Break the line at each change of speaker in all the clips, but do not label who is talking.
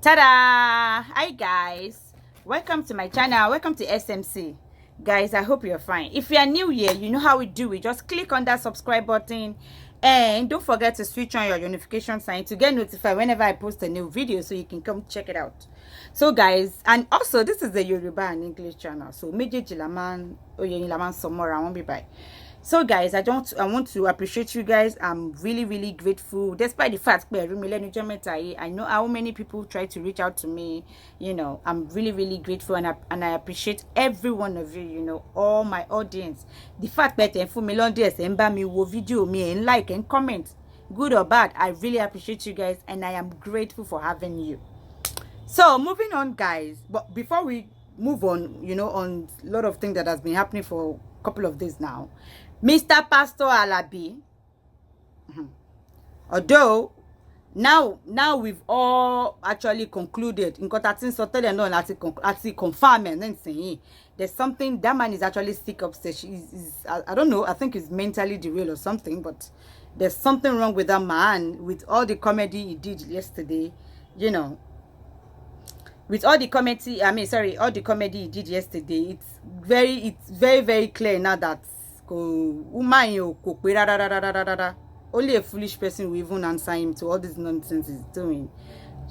Ta-da! Hi guys, welcome to my channel. Welcome to SMC. Guys, I hope you're fine. If you are new here, you know how we do it. Just click on that subscribe button and don't forget to switch on your notification sign to get notified whenever I post a new video, so you can come check it out. So guys, and also this is the Yoruba and English channel, so mejeji laman oyeyin laman somewhere I won't be by. So guys, I want to appreciate you guys. I'm really grateful, despite the fact I know how many people try to reach out to me. You know, I'm really grateful, and I appreciate every one of you. You know, all my audience. The fact that for me long days and me wo video me and like and comment, good or bad, I really appreciate you guys, and I am grateful for having you. So moving on, guys. But before we move on, you know, on a lot of things that has been happening for a couple of days now. Mr. Pastor Alabi, although now we've all actually concluded in confirm and then saying there's something, that man is actually sick upstairs. I don't know, I think he's mentally derailed or something, but there's something wrong with that man, with all the comedy he did yesterday, you know. With all the comedy, all the comedy he did yesterday, it's very clear now that only a foolish person will even answer him to all this nonsense he's doing.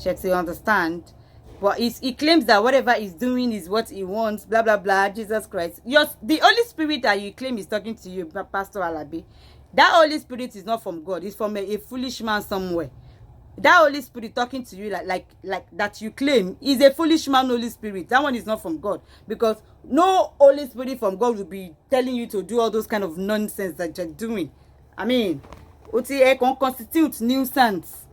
Shall understand? But he claims that whatever he's doing is what he wants, blah blah blah. Jesus Christ, the Holy Spirit that you claim is talking to you, Pastor Alabi, that Holy Spirit is not from God. It's from a foolish man somewhere. That Holy Spirit talking to you like that you claim is a foolish man Holy Spirit. That one is not from God, because no Holy Spirit from God will be telling you to do all those kind of nonsense that you're doing. I mean, it can constitute nuisance.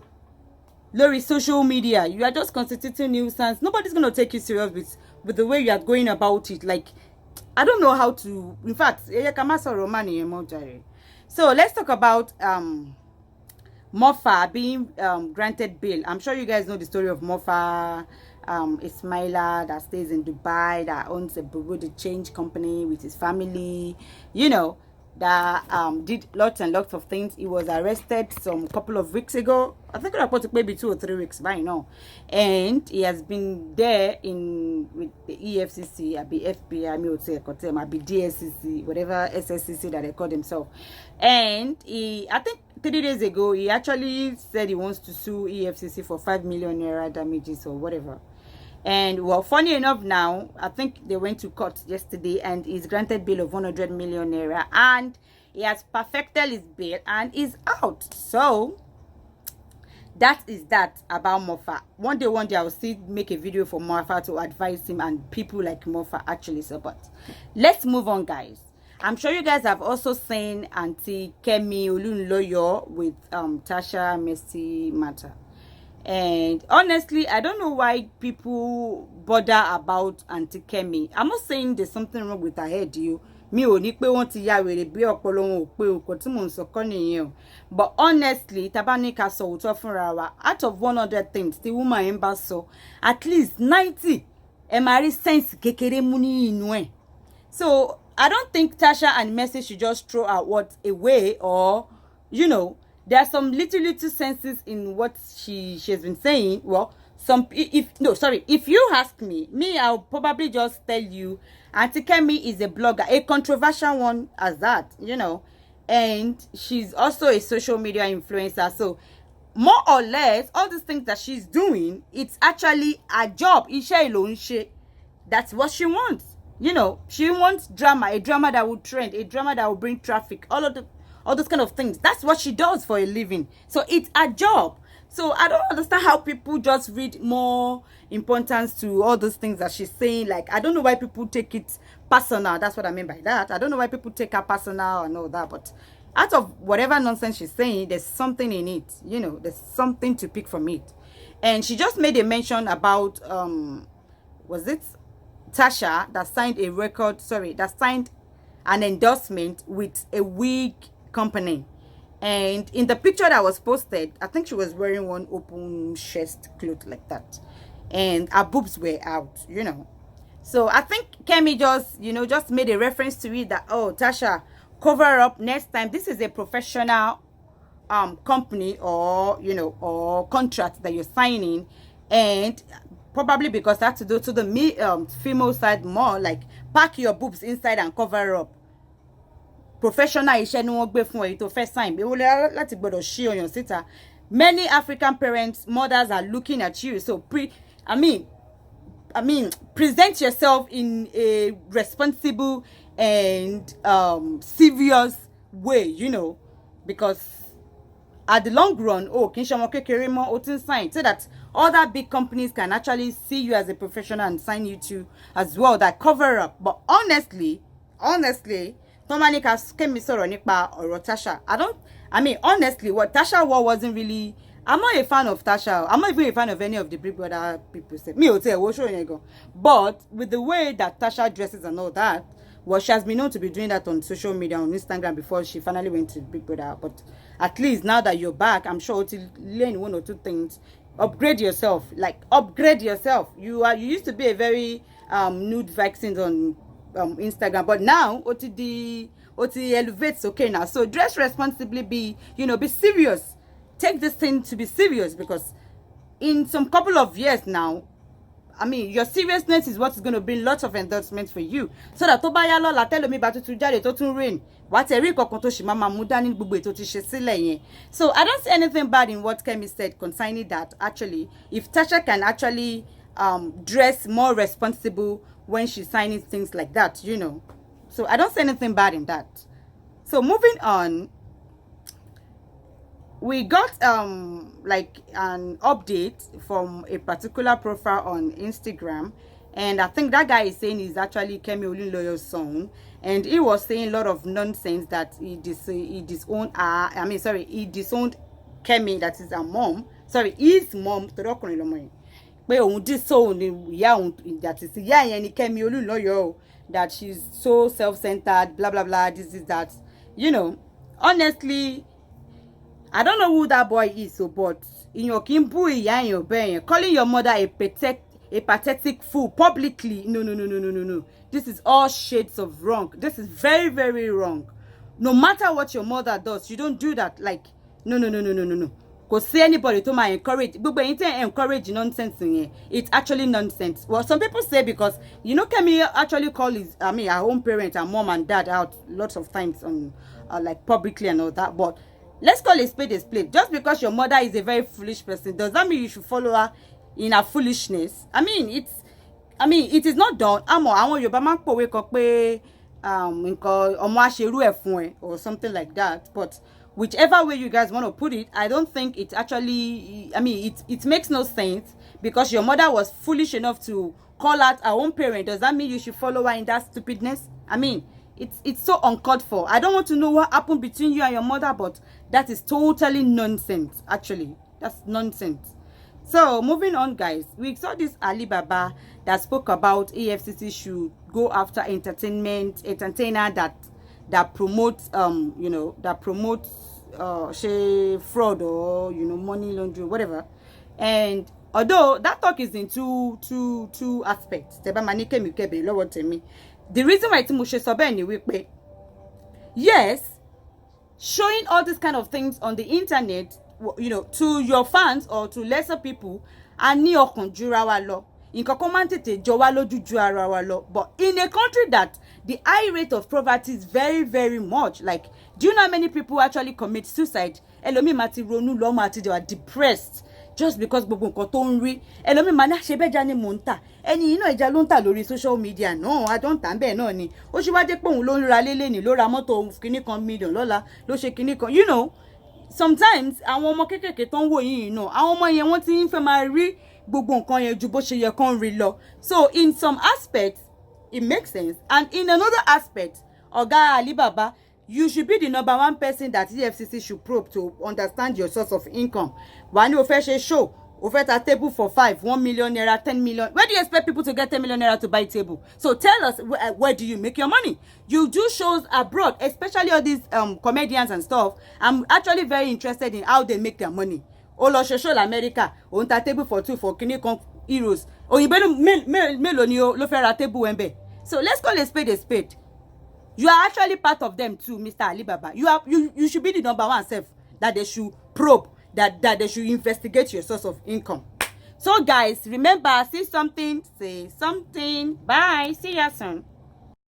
Lori, social media, you are just constituting nuisance. Nobody's gonna take you serious with the way you are going about it. Like, I don't know how to. In fact, so let's talk about Mofa being granted bail. I'm sure you guys know the story of Mofa, Ismaila, that stays in Dubai, that owns a bureau de change company with his family, you know, that did lots and lots of things. He was arrested some couple of weeks ago. I think it was maybe 2 or 3 weeks by now, and he has been there with the EFCC, FBI, DSCC, whatever SSCC that they call themselves. And I think 3 days ago, he actually said he wants to sue EFCC for 5 million naira damages or whatever. And well, funny enough, now I think they went to court yesterday and he's granted bail of 100 million naira, and he has perfected his bail and is out. So that is that about Mofa. One day I will still make a video for Mofa to advise him and people like Mofa actually. So, but let's move on, guys. I'm sure you guys have also seen Auntie Kemi Olunloyo with Tacha Messi matter. And honestly, I don't know why people bother about Auntie Kemi. I'm not saying there's something wrong with her head, but honestly, tabanika so out of 100 things the woman emba so at least 90 emari sense kekere muni inue. So I don't think Tacha and Messi should just throw our words away, or you know, there are some little senses in what she has been saying. Well, if you ask me, I'll probably just tell you Auntie Kemi is a blogger, a controversial one as that, you know, and she's also a social media influencer. So more or less, all these things that she's doing, it's actually a job. That's what she wants. You know, she wants drama, a drama that will trend, a drama that will bring traffic, all those kind of things. That's what she does for a living. So it's a job. So I don't understand how people just read more importance to all those things that she's saying. Like, I don't know why people take it personal. That's what I mean by that. I don't know why people take her personal and all that. But out of whatever nonsense she's saying, there's something in it. You know, there's something to pick from it. And she just made a mention about, was it Tacha that signed an endorsement with a wig company. And in the picture that was posted, I think she was wearing one open chest cloth like that, and her boobs were out, you know. So I think Kemi just made a reference to it that, oh, Tacha, cover up next time. This is a professional company or contract that you're signing, and probably because that to do to the female side more, like pack your boobs inside and cover up. Professional iṣẹ́ ni wọ́n gbé fún èyí tó fẹ́ sign bí wọ́n láti gbọ́dọ̀ ṣí ọyàn síta. Many African parents, mothers are looking at you, so present yourself in a responsible and serious way, you know, because at the long run, kì í ṣe ọmọ kékeré mọ́, ó ti ń sign, so that other big companies can actually see you as a professional and sign you to as well, that cover up. But honestly, Tomanika came sọ̀rọ̀ nípa ọ̀rọ̀ Tacha. Honestly, what Tacha wore wasn't really. I'm not a fan of Tacha. I'm not even a fan of any of the Big Brother people. But with the way that Tacha dresses and all that, well, she has been known to be doing that on social media, on Instagram, before she finally went to Big Brother. But at least now that you're back, I'm sure to learn one or two things. Upgrade yourself. You used to be a very nude vaccine on Instagram, but now OTD elevates, okay now. So dress responsibly, be serious. Take this thing to be serious, because in some couple of years now, your seriousness is what is going to bring lots of endorsements for you. So that Toba la tell me about to jare to rain. What a record to she mama mudani bube to she. So I don't see anything bad in what Kemi said concerning that. Actually, if Tacha can actually dress more responsible when she's signing things like that, so I don't see anything bad in that. So moving on, we got like an update from a particular profile on Instagram, and I think that guy is saying he's actually Kemi Olunloyo's son, and he was saying a lot of nonsense that he disowned Kemi, that is her mom, his mom, pé òun disown ìyá òun, that is ìyá yẹn ni Kemi Olunloyo, that she's so self-centered, blah blah blah, this is that. Honestly, I don't know who that boy is, but calling your mother a pathetic fool publicly, no. This is all shades of wrong. This is very, very wrong. No matter what your mother does, you don't do that. Like, no. Because see anybody to my encourage, but encourage nonsense in here. It's actually nonsense. Well, some people say because Kemi actually call her own parents, her mom and dad out lots of times on like publicly and all that. But let's call a spade a spade. Just because your mother is a very foolish person, does that mean you should follow her in her foolishness? It is not done. Àwọn Yorùbá máa ń pòwe kan pé nǹkan ọmọ àṣerú ẹ̀ fún ẹ or something like that. But whichever way you guys want to put it, I don't think it actually, it makes no sense, because your mother was foolish enough to call out her own parent. Does that mean you should follow her in that stupidness? It's so uncalled for. I don't want to know what happened between you and your mother, but that is totally nonsense. Actually, that's nonsense. So moving on, guys, we saw this Alibaba that spoke about EFCC should go after entertainer that promotes say fraud or money laundering, whatever. And although that talk is in two aspects, the reason why it's yes, showing all these kind of things on the internet, to your fans or to lesser people, and but in a country that the high rate of poverty is very, very much, like, do you know how many people actually commit suicide? Elomi mati ronu lo mati, they are depressed just because gbogbo nǹkan tó ń rí. Elomi ma na ṣe beja ni mo nta, ẹni ina ẹja ló ń tà lórí social media. No, I don't tan be náà ni. Ó ṣì wá jẹ́ pé òun ló ń ra lélé ni, ló ra mọ́tò kíní kan million lọ́la, ló ṣe kíní kan. Sometimes àwọn ọmọ kékèké tó ń wò yín àwọn ọmọ yẹn wọ́n ti ń fẹ́ máa rí gbogbo nǹkan yẹn ju bó ṣe yẹ kán rí lọ. So in some aspects it makes sense, and in another aspect, Oga Alibaba, you should be the number one person that EFCC should probe to understand your source of income. Wani o fẹ́ ṣe show, o fẹ́ ta table for 1 million naira, 10 million. Where do you expect people to get 10 million naira to buy a table? So tell us, where do you make your money? You do shows abroad, especially all these comedians and stuff. I'm actually very interested in how they make their money. Olo show America, on ta table for 2 for kini con euros. Oyinbo mélòó ni ló fẹ́ ra table wembe. So let's call a spade a spade. You are actually part of them too, Mr. Alibaba. You should be the number one self that they should probe, that they should investigate your source of income. So guys, remember, see something, say something. Bye. See ya soon.